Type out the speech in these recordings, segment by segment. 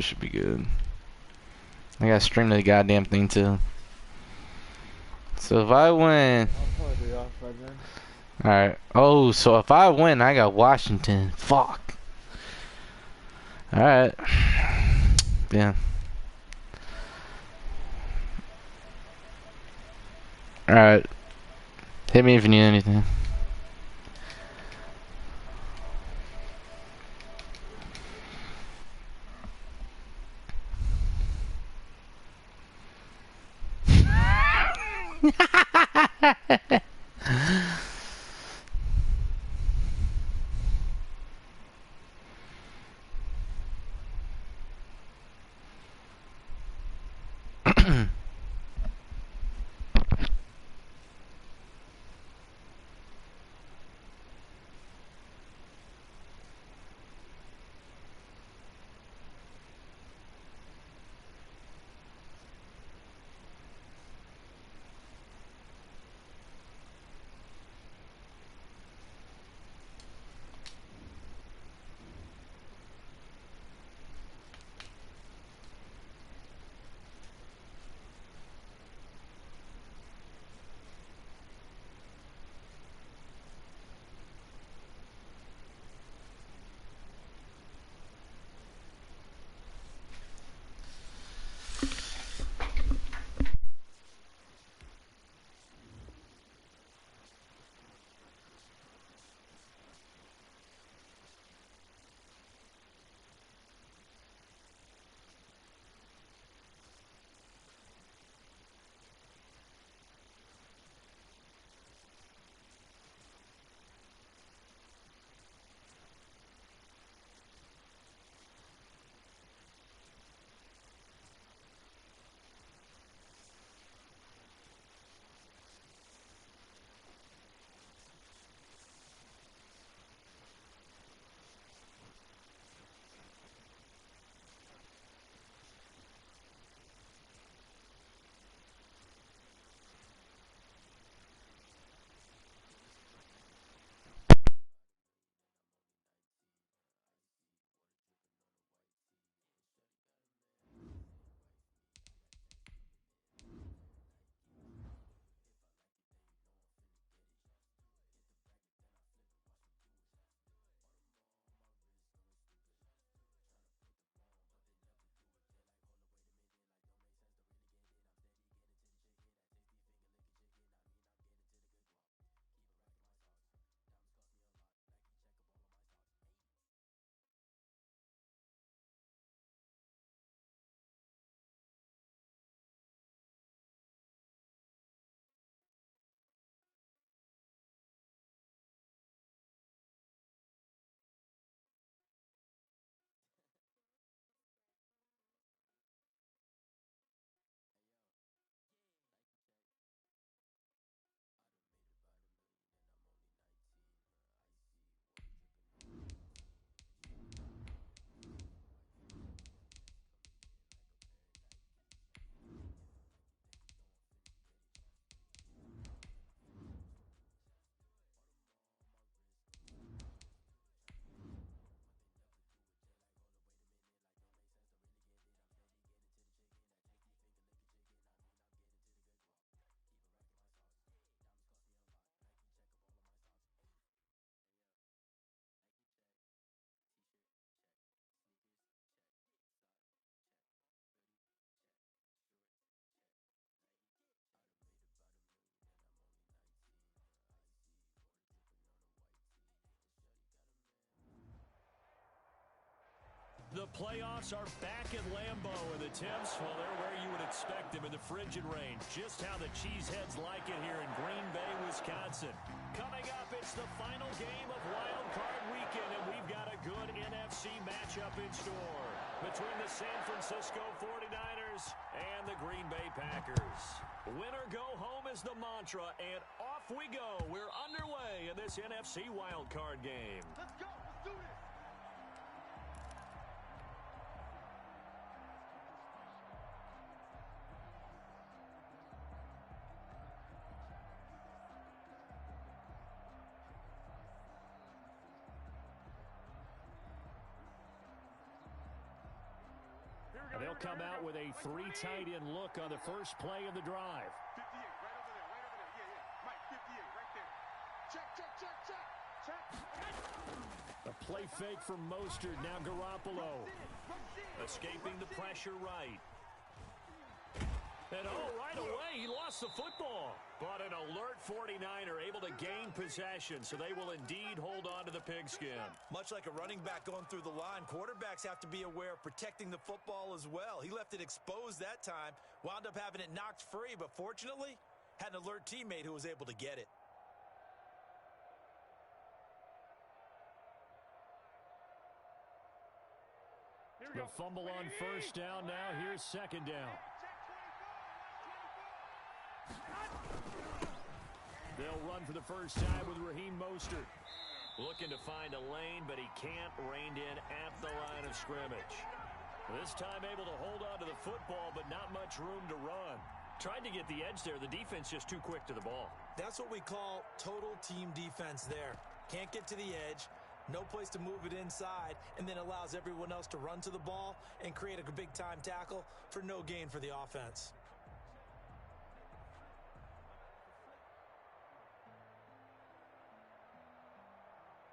We should be good. I gotta stream the goddamn thing too. So if I win, I'll probably be off by then. alright. Oh, so if I win, I got Washington. Fuck. Alright. Yeah. Alright. Hit me if you need anything. The playoffs are back at Lambeau, and the temps, well, they're where you would expect them in the frigid rain. Just how the Cheeseheads like it here in Green Bay, Wisconsin. Coming up, it's the final game of Wild Card Weekend, and we've got a good NFC matchup in store between the San Francisco 49ers and the Green Bay Packers. Win or go home is the mantra, and off we go. We're underway in this NFC Wild Card game. Let's go. Let's do this. And they'll come out with a 3 tight end look on the first play of the drive. 58, right over there, right over there. Yeah, yeah. Mike, 58, right there. Check, check, check, check. Check. A play fake from Mostert. Now Garoppolo. Escaping the pressure right. And right away, he lost the football. But an alert 49er able to gain possession, so they will indeed hold on to the pigskin. Much like a running back going through the line, quarterbacks have to be aware of protecting the football as well. He left it exposed that time, wound up having it knocked free, but fortunately, had an alert teammate who was able to get it. The fumble on first down now. Here's second down. They'll run for the first time with Raheem Mostert. Looking to find a lane, but he can't. Reined in at the line of scrimmage. This time able to hold on to the football, but not much room to run. Tried to get the edge there. The defense just too quick to the ball. That's what we call total team defense there. Can't get to the edge. No place to move it inside, and then allows everyone else to run to the ball and create a big-time tackle for no gain for the offense.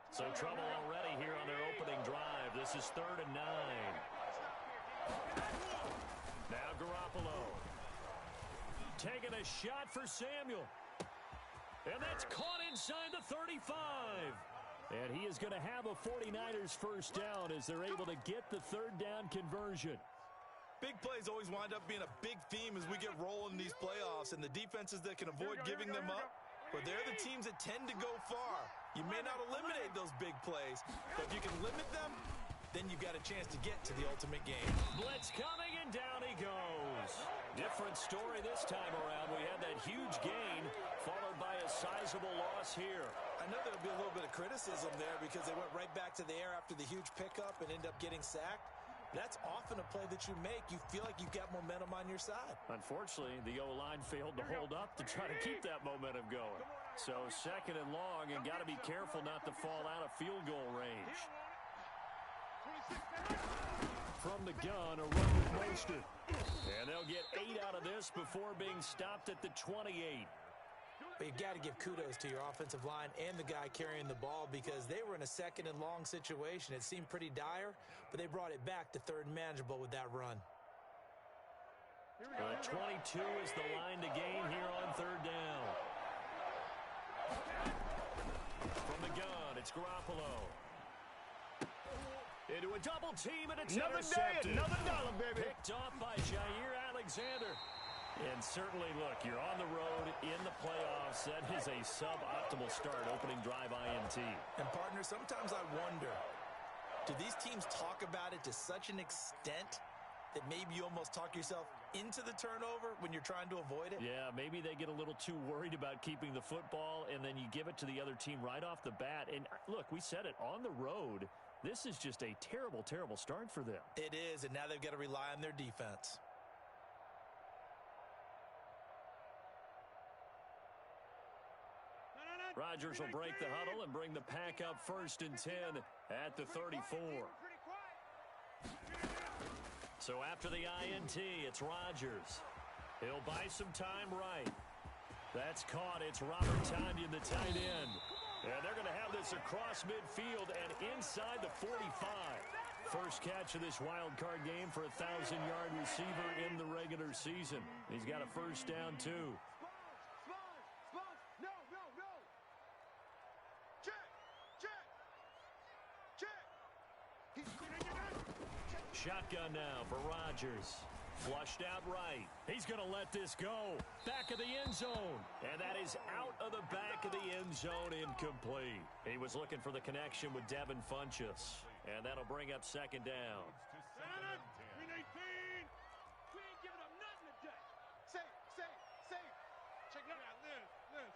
So trouble already here on their opening drive. This is 3rd and 9. Now Garoppolo. Taking a shot for Samuel. And that's caught inside the 35. And he is going to have a 49ers first down as they're able to get the 3rd down conversion. Big plays always wind up being a big theme as we get rolling in these playoffs, and the defenses that can avoid giving them up, but they're the teams that tend to go far. You may not eliminate those big plays, but if you can limit them, then you've got a chance to get to the ultimate game. Blitz coming, and down he goes. Different story this time around. We had that huge gain, followed by a sizable loss here. I know there'll be a little bit of criticism there because they went right back to the air after the huge pickup and end up getting sacked. That's often a play that you make. You feel like you've got momentum on your side. Unfortunately, the O-line failed to hold up to try to keep that momentum going. So 2nd and long, and got to be careful not to fall out of field goal range. From the gun, a run with Mostert. And they'll get 8 out of this before being stopped at the 28. But you've got to give kudos to your offensive line and the guy carrying the ball because they were in a 2nd and long situation. It seemed pretty dire, but they brought it back to 3rd and manageable with that run. 22 is the line to gain here on 3rd down. From the gun, it's Garoppolo. Into a double team, and it's intercepted. Another dollar, baby. Picked off by Jair Alexander. And certainly, look, you're on the road in the playoffs. That is a suboptimal start, opening drive INT. And, partner, sometimes I wonder, do these teams talk about it to such an extent that maybe you almost talk yourself into the turnover when you're trying to avoid it? Yeah, maybe they get a little too worried about keeping the football, and then you give it to the other team right off the bat. And, look, we said it, on the road, this is just a terrible, terrible start for them. It is, and now they've got to rely on their defense. Rodgers will break the huddle and bring the pack up 1st and 10 at the 34. So after the INT, it's Rodgers. He'll buy some time right. That's caught. It's Robert Tonyan, the tight end. And they're going to have this across midfield and inside the 45. First catch of this wild card game for a 1,000-yard receiver in the regular season. He's got a first down, too. Shotgun now for Rodgers. Flushed out right. He's going to let this go. Back of the end zone. And that is out of the back of the end zone, incomplete. He was looking for the connection with Devin Funchess. And that'll bring up 2nd down. Green 18. We ain't giving up nothing today. Safe. Check it out. Liz.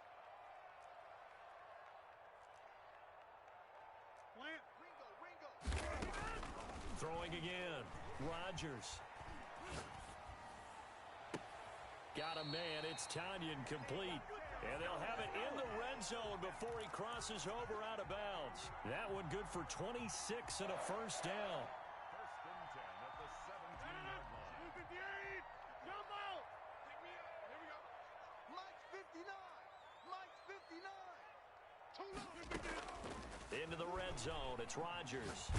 Plant. Ringo. Throwing again. Rodgers. Got a man. It's Tonyan, complete. And they'll have it in the red zone before he crosses over out of bounds. That one good for 26 and a first down. 1st and 10 at the 17-yard line. Into the red zone, it's Rodgers.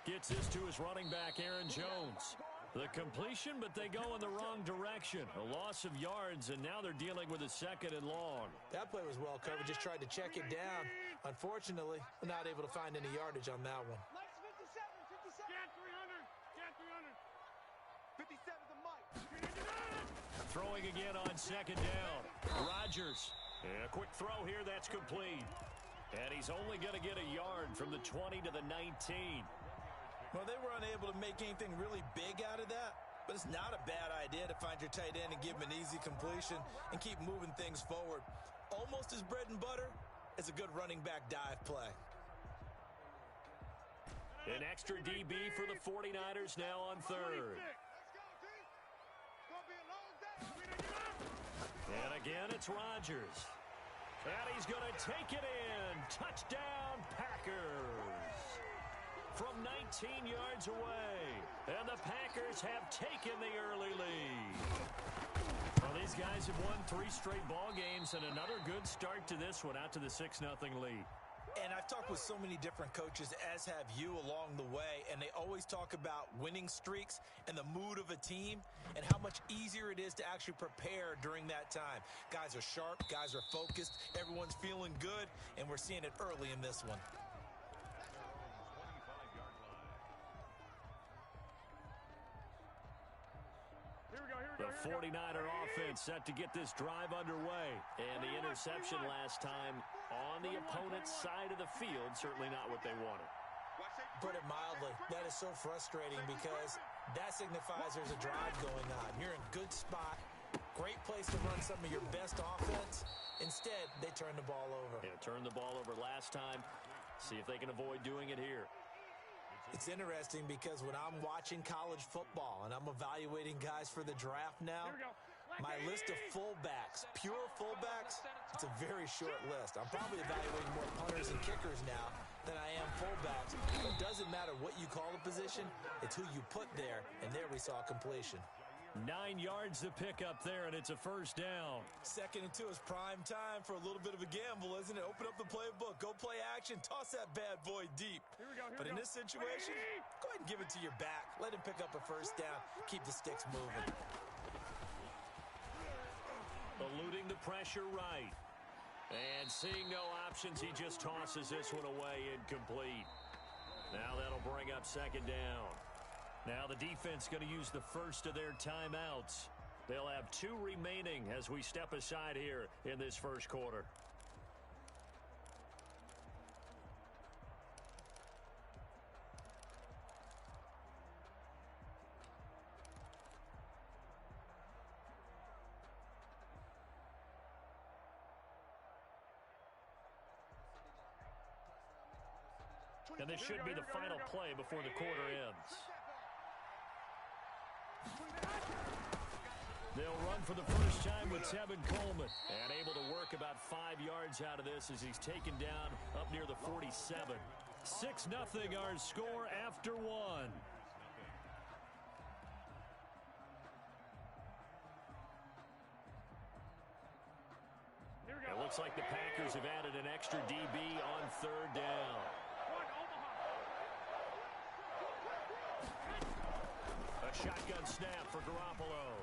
Gets this to his running back, Aaron Jones. The completion, but they go in the wrong direction. A loss of yards, and now they're dealing with a 2nd and long. That play was well covered, just tried to check it down. Unfortunately, not able to find any yardage on that one. Get 300. Get 300. 57 the mic. Throwing again on 2nd down. Rodgers. And a quick throw here, that's complete. And he's only going to get a yard from the 20 to the 19. Well, they were unable to make anything really big out of that, but it's not a bad idea to find your tight end and give him an easy completion and keep moving things forward. Almost as bread and butter as a good running back dive play. An extra DB for the 49ers now on 3rd. And again, it's Rodgers. And he's going to take it in. Touchdown, Packers. From 19 yards away. And the Packers have taken the early lead. Well, these guys have won 3 straight ball games and another good start to this one, out to the 6-0 lead. And I've talked with so many different coaches, as have you, along the way, and they always talk about winning streaks and the mood of a team and how much easier it is to actually prepare during that time. Guys are sharp, guys are focused, everyone's feeling good, and we're seeing it early in this one. The 49er offense set to get this drive underway. And the interception last time on the opponent's side of the field, certainly not what they wanted. Put it mildly, that is so frustrating because that signifies there's a drive going on. You're in a good spot, great place to run some of your best offense. Instead, they turn the ball over. Yeah, turned the ball over last time. See if they can avoid doing it here. It's interesting because when I'm watching college football and I'm evaluating guys for the draft now, my list of fullbacks, pure fullbacks, it's a very short list. I'm probably evaluating more punters and kickers now than I am fullbacks. It doesn't matter what you call a position, it's who you put there, and there we saw completion. 9 yards to pick up there, and it's a 1st down. 2nd and 2 is prime time for a little bit of a gamble, isn't it? Open up the playbook, go play action, toss that bad boy deep. But in this situation, go ahead and give it to your back. Let him pick up a 1st down, keep the sticks moving. Eluding the pressure right. And seeing no options, he just tosses this one away, incomplete. Now that'll bring up 2nd down. Now the defense going to use the first of their timeouts. They'll have 2 remaining as we step aside here in this 1st quarter. And this should be the final play before the quarter ends. They'll run for the first time with Tevin Coleman. And able to work about 5 yards out of this as he's taken down up near the 47. 6-0 our score after 1. It looks like the Packers have added an extra DB on 3rd down. A shotgun snap for Garoppolo.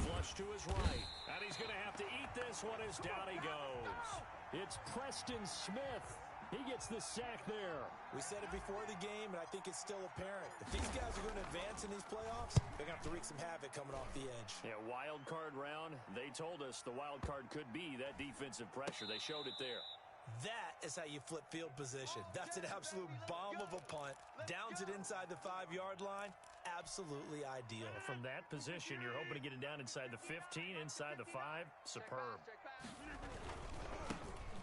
Flush to his right. And he's going to have to eat this one as down he goes. It's Preston Smith. He gets the sack there. We said it before the game, and I think it's still apparent. If these guys are going to advance in these playoffs, they're going to have to wreak some havoc coming off the edge. Yeah, wild card round. They told us the wild card could be that defensive pressure. They showed it there. That is how you flip field position. That's an absolute bomb of a punt. Downs it inside the 5-yard line. Absolutely ideal. From that position, you're hoping to get it down inside the 15, inside the 5. Superb.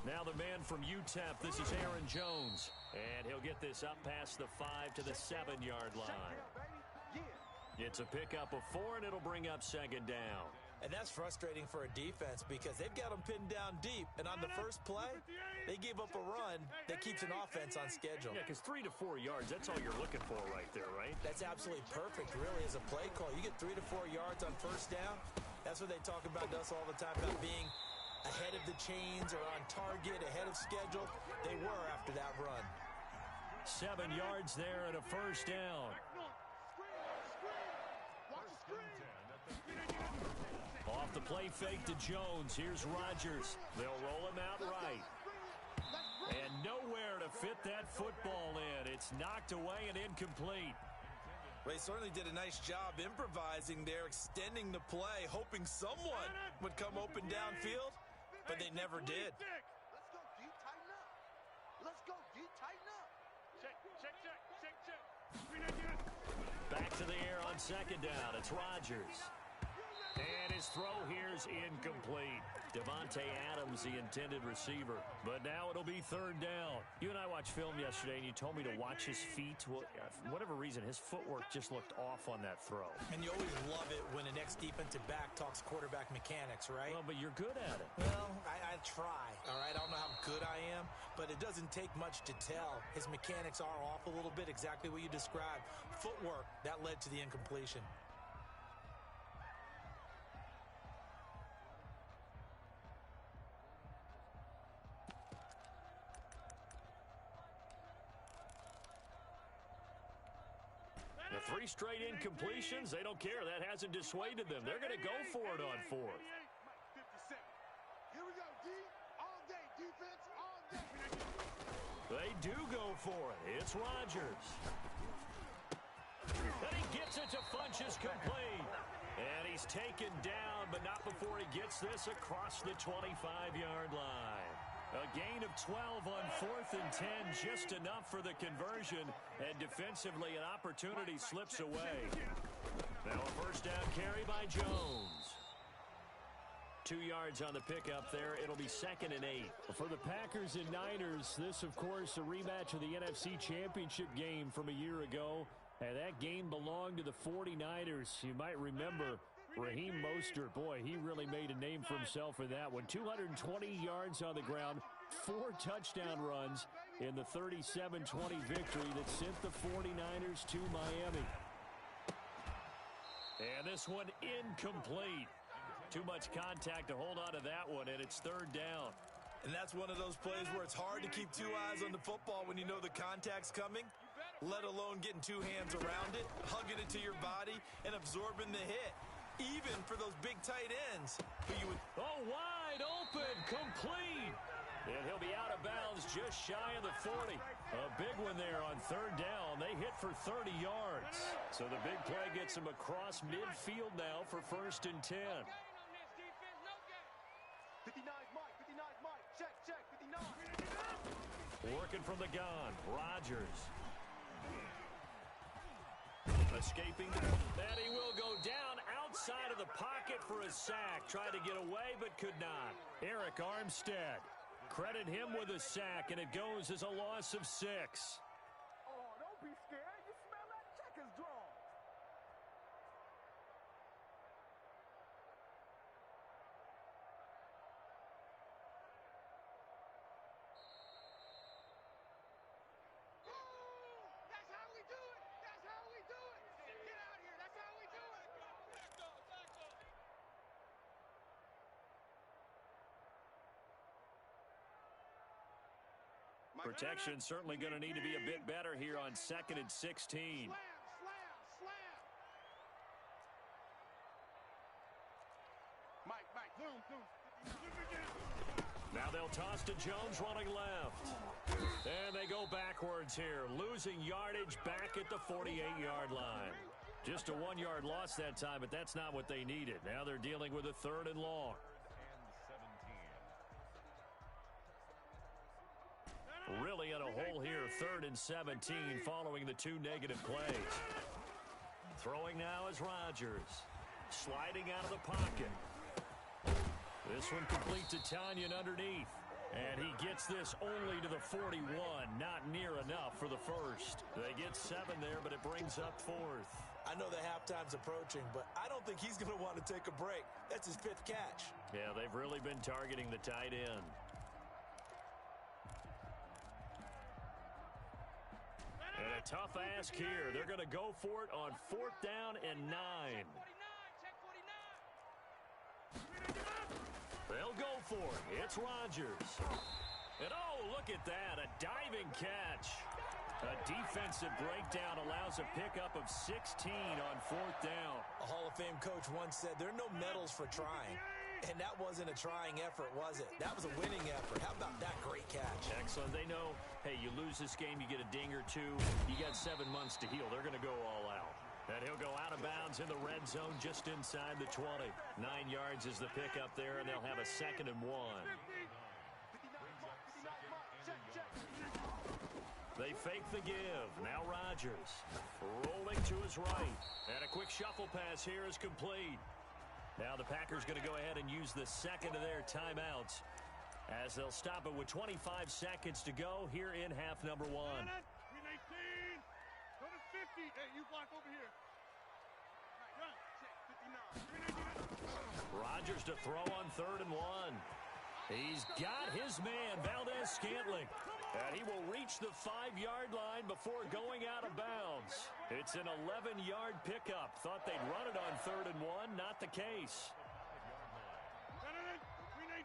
Now the man from UTEP, this is Aaron Jones. And he'll get this up past the 5 to the 7-yard line. It's a pickup of 4, and it'll bring up 2nd down. And that's frustrating for a defense because they've got them pinned down deep. And on the first play, they gave up a run that keeps an offense on schedule. Yeah, because 3 to 4 yards, that's all you're looking for right there, right? That's absolutely perfect, really, as a play call. You get 3 to 4 yards on 1st down. That's what they talk about to us all the time, about being ahead of the chains or on target, ahead of schedule. They were after that run. 7 yards there and a first down. Off the play fake to Jones. Here's Rodgers. They'll roll him out right. And nowhere to fit that football in. It's knocked away and incomplete. They certainly did a nice job improvising there, extending the play, hoping someone would come open downfield, but they never did. Let's go, D, tighten up. Let's go, D, tighten up. Check. Back to the air on second down. It's Rodgers. And his throw here's incomplete. Devontae Adams, the intended receiver. But now it'll be third down. You and I watched film yesterday, and you told me to watch his feet. Well, for whatever reason, his footwork just looked off on that throw. And you always love it when an ex-defensive back talks quarterback mechanics, right? Well, but you're good at it. Well, I try, all right? I don't know how good I am, but it doesn't take much to tell. His mechanics are off a little bit, exactly what you described. Footwork, that led to the incompletion. The 3 straight incompletions, they don't care. That hasn't dissuaded them. They're going to go for it on 4th. Here we go, D. All day, defense, all day. They do go for it. It's Rodgers. And he gets it to Funchess complete. And he's taken down, but not before he gets this across the 25-yard line. A gain of 12 on 4th and 10, just enough for the conversion, and defensively an opportunity slips away. Now a first down carry by Jones. 2 yards on the pickup there. It'll be 2nd and 8. For the Packers and Niners, this, of course, a rematch of the NFC Championship game from a year ago, and that game belonged to the 49ers. You might remember Raheem Mostert, boy, he really made a name for himself in that one. 220 yards on the ground, 4 touchdown runs in the 37-20 victory that sent the 49ers to Miami. And this one incomplete. Too much contact to hold on to that one, and it's 3rd down. And that's one of those plays where it's hard to keep 2 eyes on the football when you know the contact's coming, let alone getting 2 hands around it, hugging it to your body, and absorbing the hit. Even for those big tight ends. Oh, wide open, complete. And he'll be out of bounds just shy of the 40. A big one there on 3rd down. They hit for 30 yards. So the big play gets him across midfield now for 1st and 10. 59's Mike, 59's Mike. Check, 59. Working from the gun, Rodgers. Escaping, and he will go down outside of the pocket for a sack. Tried to get away, but could not. Eric Armstead. Credit him with a sack, and it goes as a loss of 6. Oh, don't be scared. You smell that? Check is drawn. That's how we do it. That's how we do it. Get out here. That's how we do it. Protection certainly going to need to be a bit better here on 2nd and 16. Slam. Mike, zoom. Now they'll toss to Jones running left. And they go backwards here, losing yardage back at the 48-yard line. Just a 1-yard loss that time, but that's not what they needed. Now they're dealing with a 3rd and long. Really in a hole here, 3rd and 17 following the 2 negative plays. Throwing now is Rodgers. Sliding out of the pocket. This one complete to Tanyan underneath. And he gets this only to the 41. Not near enough for the first. They get 7 there, but it brings up 4th. I know the halftime's approaching, but I don't think he's going to want to take a break. That's his 5th catch. Yeah, they've really been targeting the tight end. And a tough ask here. They're going to go for it on 4th down and 9. They'll go for it. It's Rodgers. And oh, look at that, a diving catch. A defensive breakdown allows a pickup of 16 on 4th down. A Hall of Fame coach once said there are no medals for trying. And that wasn't a trying effort, was it? That was a winning effort. How about that great catch? Excellent. They know, hey, you lose this game, you get a ding or two. You got 7 months to heal. They're going to go all out. And he'll go out of bounds in the red zone just inside the 20. 9 yards is the pickup there, and they'll have a 2nd and 1. They fake the give. Now Rodgers rolling to his right. And a quick shuffle pass here is complete. Now the Packers going to go ahead and use the 2nd of their timeouts as they'll stop it with 25 seconds to go here in half number 1. Green 18. Go to 50. Hey, you block over here. Run. Check. 59. Rodgers to throw on 3rd and 1. He's got his man, Valdez-Scantling. And he will reach the 5-yard line before going out of bounds. It's an 11-yard pickup. Thought they'd run it on 3rd and 1. Not the case. Green 18.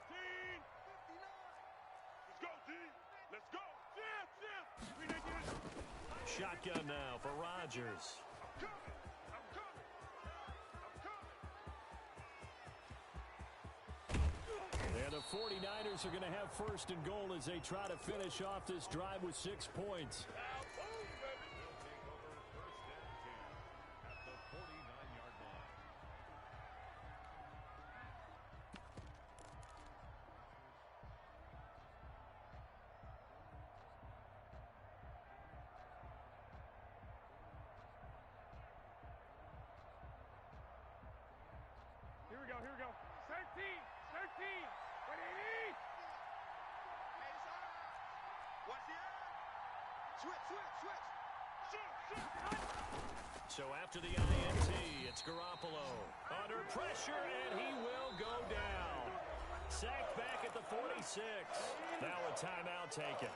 Let's go, D. Let's go. Green 18. Shotgun now for Rodgers. I'm coming. And the 49ers are going to have 1st and goal as they try to finish off this drive with 6 points. Here we go. 13. 180. Watch the end. Switch. So after the INT, it's Garoppolo. Under pressure, and he will go down. Sacked back at the 46. Now a timeout taken.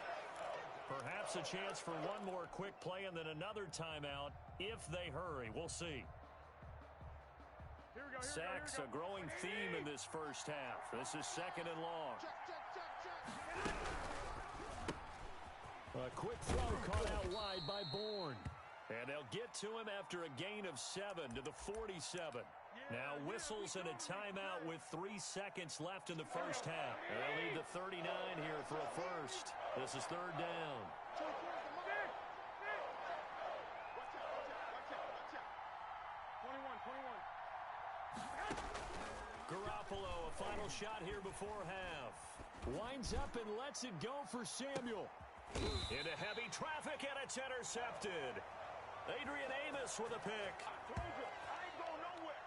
Perhaps a chance for one more quick play and then another timeout if they hurry. We'll see. Sacks, a growing theme in this first half. This is 2nd and long. A quick throw caught out wide by Bourne. And they'll get to him after a gain of 7 to the 47. Now whistles and a timeout with 3 seconds left in the first half. They'll need the 39 here for a first. This is 3rd down. 21. Garoppolo, a final shot here before half. Winds up and lets it go for Samuel. Into heavy traffic, and it's intercepted. Adrian Amos with a pick. I told you, I ain't going nowhere.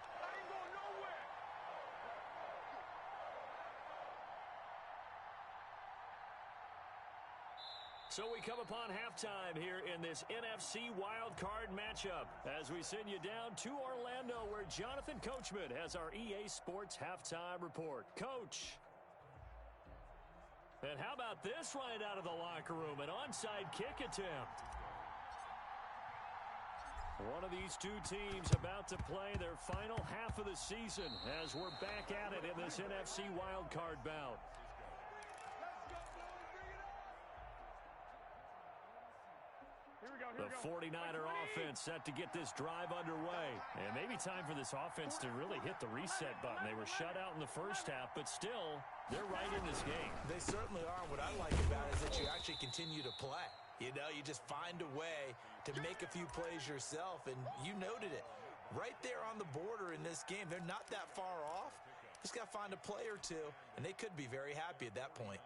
So we come upon halftime here in this NFC wildcard matchup as we send you down to Orlando where Jonathan Coachman has our EA Sports halftime report. Coach. And how about this right out of the locker room? An onside kick attempt. One of these two teams about to play their final half of the season as we're back at it in this NFC wildcard bout. The 49er offense set to get this drive underway. And maybe time for this offense to really hit the reset button. They were shut out in the first half, but still, they're right in this game. They certainly are. What I like about it is that you actually continue to play. You know, you just find a way to make a few plays yourself, and you noted it. Right there on the border in this game, they're not that far off. Just got to find a play or two, and they could be very happy at that point.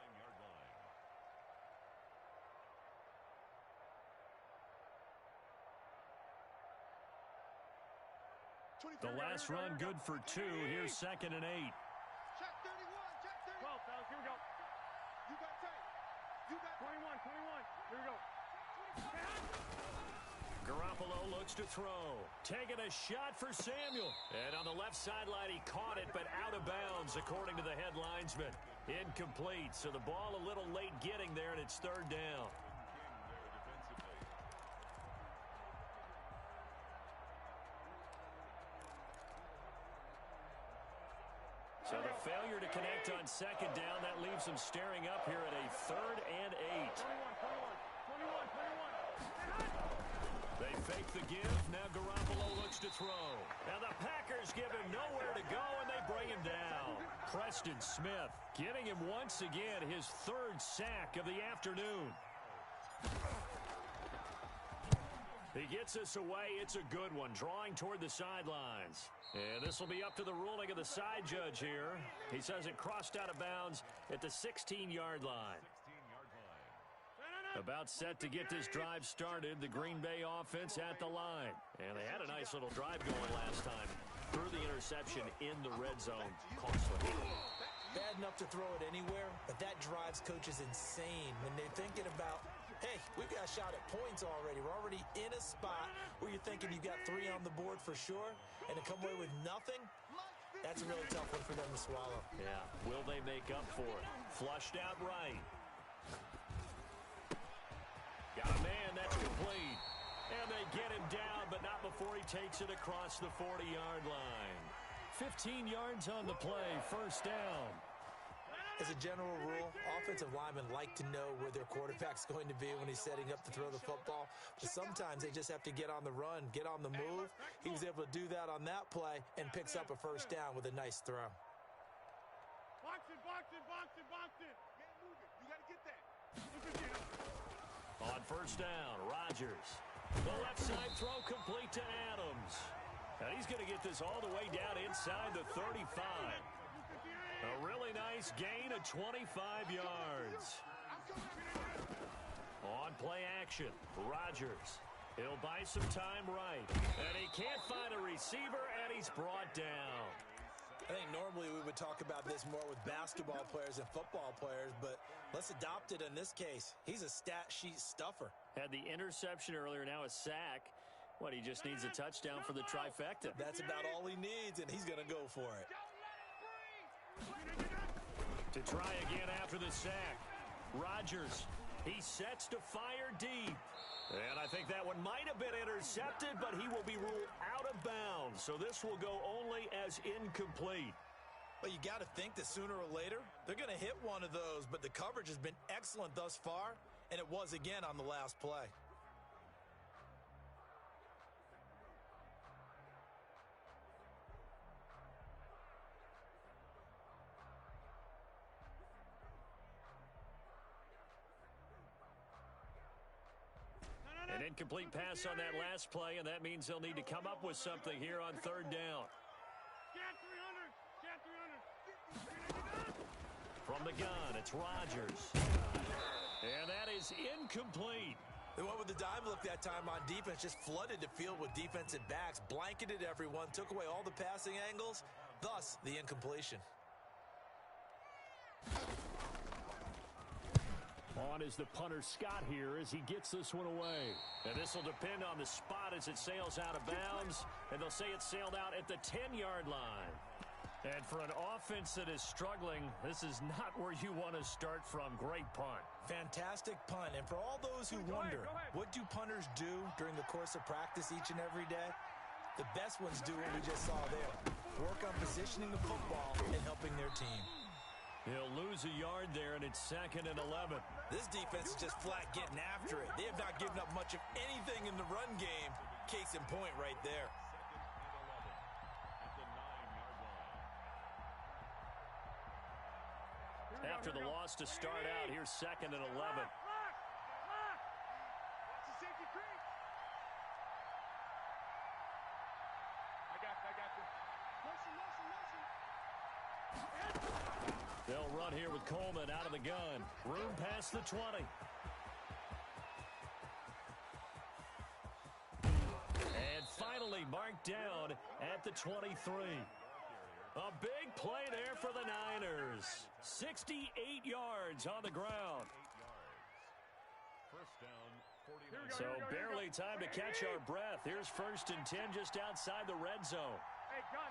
The last run good for 2. Here's 2nd and 8. Check 31. 12, fellas. Here we go. You got 10. You got 21. Here we go. Garoppolo looks to throw. Taking a shot for Samuel. And on the left sideline, he caught it, but out of bounds, according to the head linesman. Incomplete. So the ball a little late getting there, and it's 3rd down. So the failure to connect on second down, that leaves them staring up here at a 3rd and 8. 21. They fake the give. Now Garoppolo looks to throw. Now the Packers give him nowhere to go, and they bring him down. Preston Smith getting him once again his 3rd sack of the afternoon. He gets us away. It's a good one, drawing toward the sidelines. And this will be up to the ruling of the side judge here. He says it crossed out of bounds at the 16-yard line. About set to get this drive started, the Green Bay offense at the line. And they had a nice little drive going last time. Threw the interception in the red zone. Costly. Bad enough to throw it anywhere, but that drives coaches insane when they're thinking about, hey, we've got a shot at points already. We're already in a spot where you're thinking you've got 3 on the board for sure, and to come away with nothing, that's a really tough one for them to swallow. Yeah, will they make up for it? Flushed out right. Got a man, that's complete. And they get him down, but not before he takes it across the 40-yard line. 15 yards on the play, first down. As a general rule, offensive linemen like to know where their quarterback's going to be when he's setting up to throw the football. But sometimes they just have to get on the run, get on the move. He was able to do that on that play and picks up a first down with a nice throw. Box it, box it, box it, box it. Can't move it. You got to get that. On first down, Rodgers. The left side throw complete to Adams. And he's going to get this all the way down inside the 35. A really nice gain of 25 yards. On play action, Rodgers. He'll buy some time right. And he can't find a receiver, and he's brought down. I think normally we would talk about this more with basketball players and football players, but let's adopt it in this case. He's a stat sheet stuffer. Had the interception earlier, now a sack. What, he just needs a touchdown for the trifecta. That's about all he needs, and he's going to go for it. To try again after the sack. Rodgers, he sets to fire deep. And I think that one might have been intercepted, but he will be ruled out of bounds. So this will go only as incomplete. Well, you got to think that sooner or later, they're going to hit one of those, but the coverage has been excellent thus far, and it was again on the last play. An incomplete pass on that last play, and that means they'll need to come up with something here on third down. From the gun, it's Rodgers. And that is incomplete. They went with the dive look that time on defense, just flooded the field with defensive backs, blanketed everyone, took away all the passing angles, thus the incompletion. On is the punter Scott here as he gets this one away. And this will depend on the spot as it sails out of bounds. And they'll say it sailed out at the 10-yard line. And for an offense that is struggling, this is not where you want to start from. Great punt. Fantastic punt. And for all those who wonder, what do punters do during the course of practice each and every day? The best ones do what we just saw there. Work on positioning the football and helping their team. He'll lose a yard there, and it's 2nd and 11. This defense is just flat getting after it. They have not given up much of anything in the run game. Case in point right there. After the loss to start out, here's 2nd and 11. They'll run here with Coleman out of the gun. Room past the 20. And finally marked down at the 23. A big play there for the Niners. 68 yards on the ground. So barely time to catch our breath. Here's 1st and 10 just outside the red zone. Hey, gun.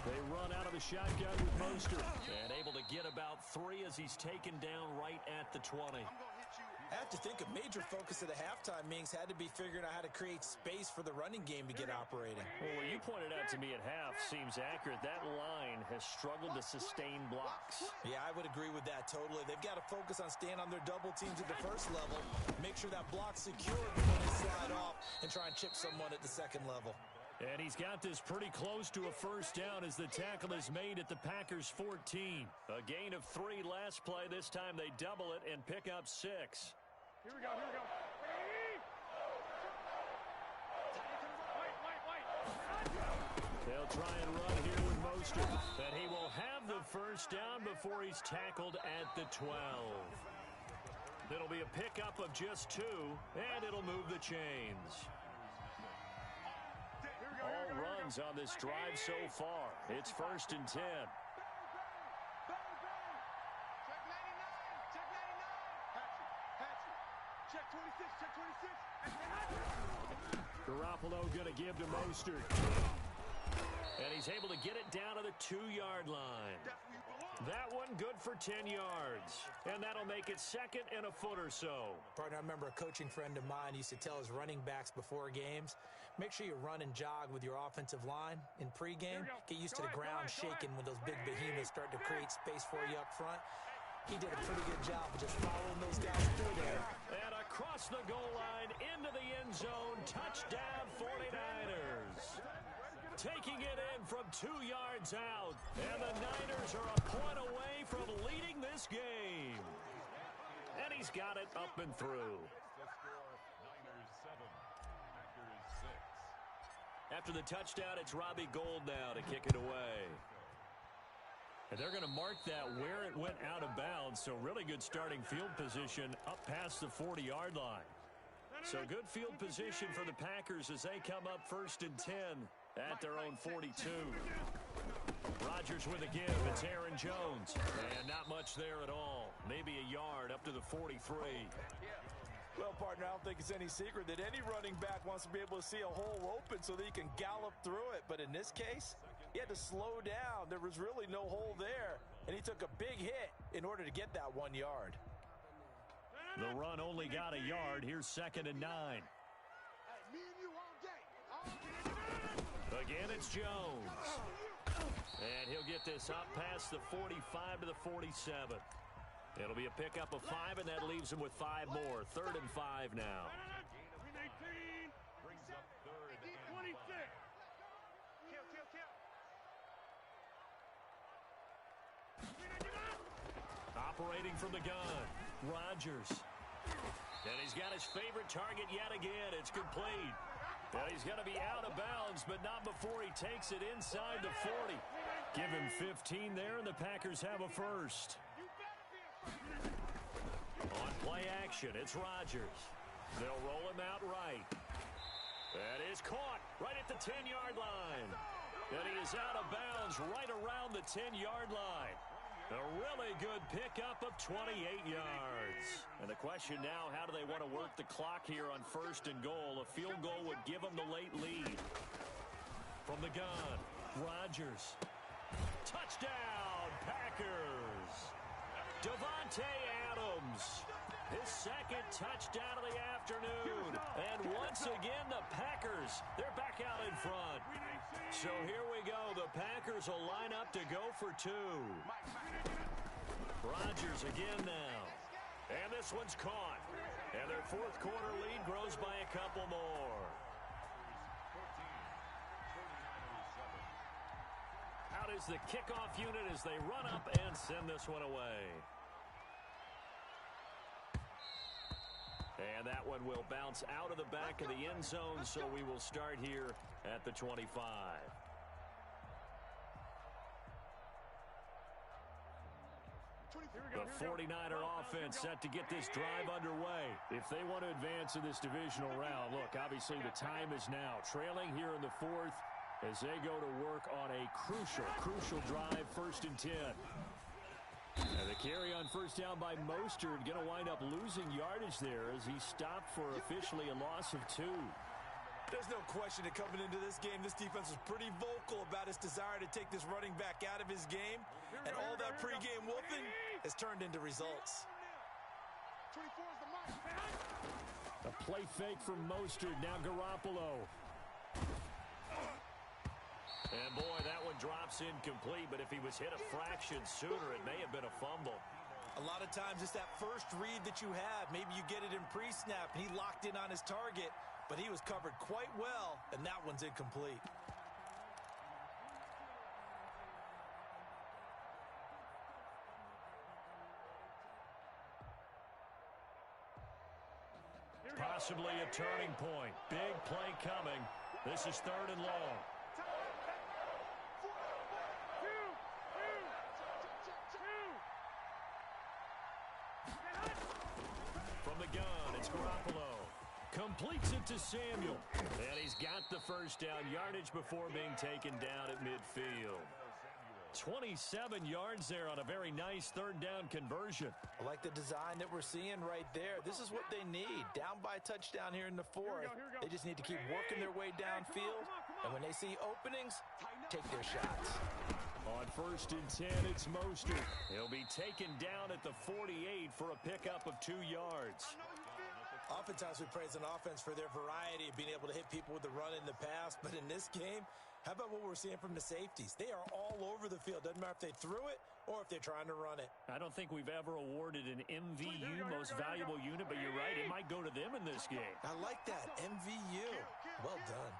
They run out of the shotgun with Mostert. And able to get about 3 as he's taken down right at the 20. I have to think a major focus at the halftime meetings had to be figuring out how to create space for the running game to get operating. Well, what you pointed out to me at half seems accurate. That line has struggled to sustain blocks. Yeah, I would agree with that totally. They've got to focus on staying on their double teams at the first level, make sure that block's secure before they slide off and try and chip someone at the second level. And he's got this pretty close to a first down as the tackle is made at the Packers' 14. A gain of 3 last play. This time they double it and pick up 6. Here we go, here we go. They'll try and run here with Mostert. But he will have the first down before he's tackled at the 12. It'll be a pickup of just 2, and it'll move the chains. All runs on this drive so far. It's 1st and 10. Check 99. Check 26. Check 26. Garoppolo going to give to Mostert. And he's able to get it down to the 2-yard line. That one good for 10 yards. And that'll make it 2nd and a foot or so. Partner, I remember a coaching friend of mine used to tell his running backs before games, make sure you run and jog with your offensive line in pregame. Get used to the ground shaking when those big behemoths start to create space for you up front. He did a pretty good job of just following those guys through there. And across the goal line, into the end zone, touchdown 49ers. Taking it in from 2 yards out. And the Niners are a point away from leading this game. And he's got it up and through. After the touchdown, it's Robbie Gould now to kick it away. And they're going to mark that where it went out of bounds. So really good starting field position up past the 40-yard line. So good field position for the Packers as they come up 1st and 10 at their own 42. Rodgers with a give. It's Aaron Jones. And not much there at all. Maybe a yard up to the 43. Well, partner, I don't think it's any secret that any running back wants to be able to see a hole open so that he can gallop through it. But in this case, he had to slow down. There was really no hole there. And he took a big hit in order to get that 1 yard. The run only got a yard. Here's 2nd and 9. Me and you all day. Again, it's Jones. And he'll get this up past the 45 to the 47. It'll be a pickup of 5, and that leaves him with 5 more. 3rd and 5 now. 18. Brings up 3rd and 26. Kill. Operating from the gun, Rodgers. And he's got his favorite target yet again. It's complete. And he's going to be out of bounds, but not before he takes it inside the 40. Give him 15 there, and the Packers have a first. On play action, it's Rodgers. They'll roll him out right. That is caught right at the 10-yard line. And he is out of bounds right around the 10-yard line. A really good pickup of 28 yards. And the question now, how do they want to work the clock here on 1st and goal? A field goal would give them the late lead. From the gun, Rodgers. Touchdown, Packers. Davante Adams. His 2nd touchdown of the afternoon. And once again, the Packers, they're back out in front. So here we go. The Packers will line up to go for 2. Rodgers again now. And this one's caught. And their 4th quarter lead grows by a couple more. Out is the kickoff unit as they run up and send this one away. And that one will bounce out of the back of the end zone, so we will start here at the 25. The 49er offense set to get this drive underway. If they want to advance in this divisional round, look, obviously the time is now. Trailing here in the 4th as they go to work on a crucial drive, 1st and 10. And the carry on first down by Mostert, going to wind up losing yardage there as he stopped for officially a loss of 2. There's no question that coming into this game, this defense was pretty vocal about its desire to take this running back out of his game. And all that pregame wolfing has turned into results. 24 is the mark. A play fake from Mostert. Now Garoppolo. And boy, that one drops incomplete, but if he was hit a fraction sooner, it may have been a fumble. A lot of times it's that first read that you have. Maybe you get it in pre-snap, and he locked in on his target, but he was covered quite well, and that one's incomplete. Possibly a turning point. Big play coming. This is 3rd and long. From the gun, it's Garoppolo. Completes it to Samuel. And he's got the first down yardage before being taken down at midfield. 27 yards there on a very nice 3rd down conversion. I like the design that we're seeing right there. This is what they need. Down by a touchdown here in the 4th. They just need to keep working their way downfield. And when they see openings, take their shots. On 1st and 10, it's Mostert. He'll be taken down at the 48 for a pickup of 2 yards. Oftentimes we praise an offense for their variety of being able to hit people with the run in the pass. But in this game, how about what we're seeing from the safeties? They are all over the field. Doesn't matter if they threw it or if they're trying to run it. I don't think we've ever awarded an MVU, most valuable unit, but you're right, it might go to them in this game. I like that, MVU. Well done.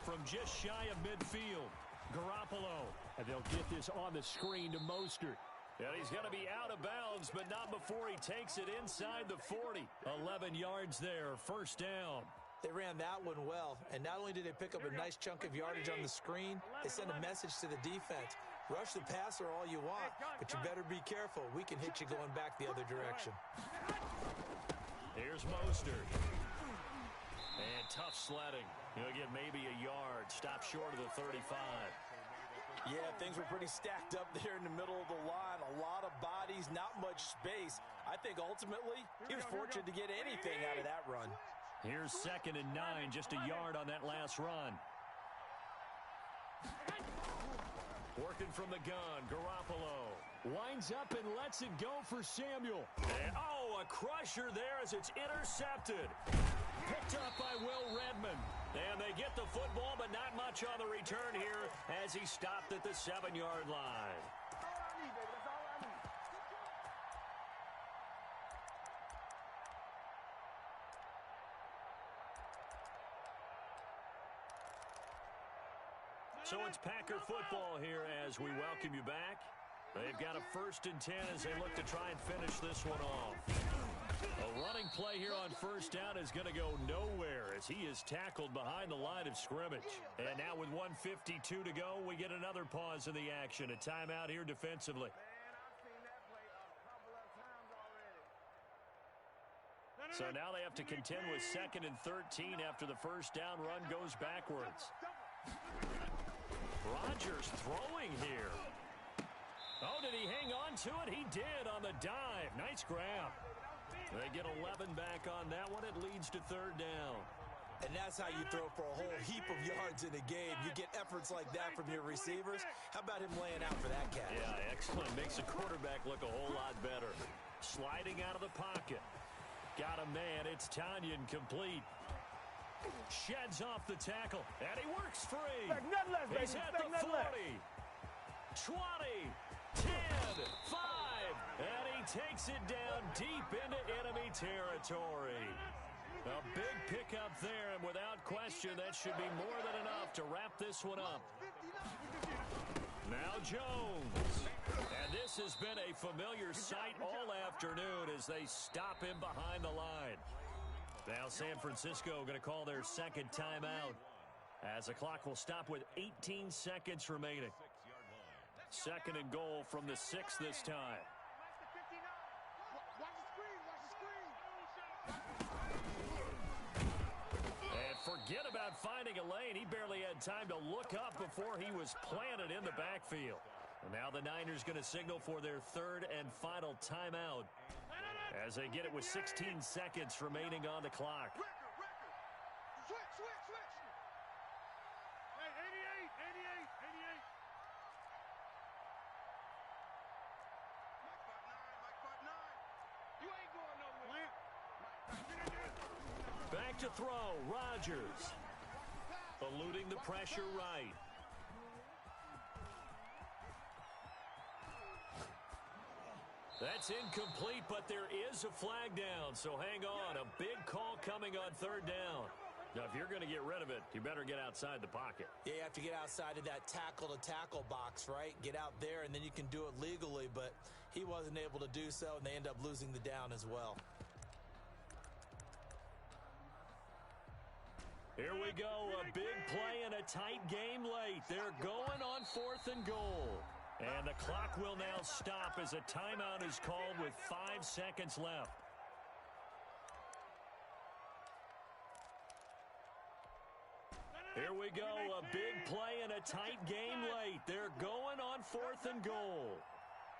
From just shy of midfield, Garoppolo. And they'll get this on the screen to Mostert. And he's going to be out of bounds, but not before he takes it inside the 40. 11 yards there, 1st down. They ran that one well, and not only did they pick up a nice chunk of yardage on the screen, they sent a message to the defense. Rush the passer all you want, but you better be careful. We can hit you going back the other direction. Here's Mostert. And tough sledding. He'll get maybe a yard. Stop short of the 35. Yeah, things were pretty stacked up there in the middle of the line. A lot of bodies, not much space. I think ultimately he was fortunate to get anything out of that run. Here's 2nd and 9, just a yard on that last run. Working from the gun, Garoppolo. Winds up and lets it go for Samuel. And, a crusher there as it's intercepted. Picked up by Will Redmond. And they get the football, but not much on the return here as he stopped at the 7-yard line. So it's Packer football here as we welcome you back. They've got a 1st and 10 as they look to try and finish this one off. A running play here on 1st down is going to go nowhere as he is tackled behind the line of scrimmage. And now with 1:52 to go, we get another pause in the action. A timeout here defensively. So now they have to contend with 2nd and 13 after the 1st down run goes backwards. Rodgers throwing here. Oh, did he hang on to it? He did on the dive. Nice grab. They get 11 back on that one. It leads to 3rd down. And that's how you throw for a whole heap of yards in a game. You get efforts like that from your receivers. How about him laying out for that catch? Yeah, excellent. Makes the quarterback look a whole lot better. Sliding out of the pocket. Got a man. It's Tanyan complete. Sheds off the tackle. And he works free. He's at the 40. 20. 10. 5. And he takes it down deep into enemy territory. A big pickup there, and without question, that should be more than enough to wrap this one up. Now Jones. And this has been a familiar sight all afternoon as they stop him behind the line. Now San Francisco going to call their 2nd timeout as the clock will stop with 18 seconds remaining. 2nd and goal from the 6 this time. And forget about finding a lane. He barely had time to look up before he was planted in the backfield. And now the Niners going to signal for their 3rd and final timeout as they get it with 16 seconds remaining on the clock. Switch. Hey, 88. Mike Bot 9. back to throw. Rodgers. Eluding the pressure right. That's incomplete, but there is a flag down, so hang on. A big call coming on third down. Now, if you're going to get rid of it, you better get outside the pocket. Yeah, you have to get outside of that tackle-to-tackle box, right? Get out there, and then you can do it legally, but he wasn't able to do so, and they end up losing the down as well. Here we go, a big play and a tight game late. They're going on 4th and goal. And the clock will now stop as a timeout is called with 5 seconds left. Here we go, a big play and a tight game late. They're going on 4th and goal.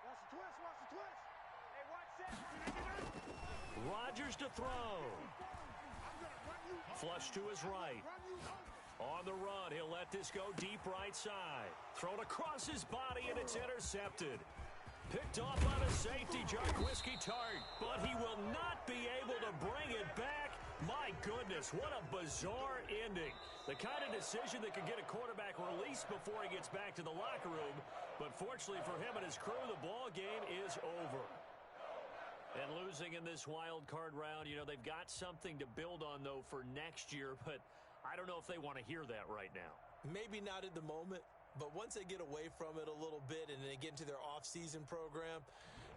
Watch the twist, watch the twist. Hey, watch that. Rodgers to throw. Flush to his right. On the run, he'll let this go deep right side. Thrown across his body, and it's intercepted. Picked off by the safety, Jack Whiskey Tart, but he will not be able to bring it back. My goodness, what a bizarre ending. The kind of decision that could get a quarterback released before he gets back to the locker room. But fortunately for him and his crew, the ball game is over. And losing in this wild card round, you know, they've got something to build on, though, for next year. But I don't know if they want to hear that right now. Maybe not at the moment, but once they get away from it a little bit and they get into their off-season program,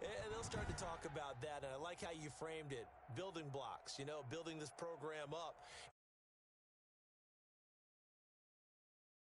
and they'll start to talk about that. And I like how you framed it, building blocks, you know, building this program up.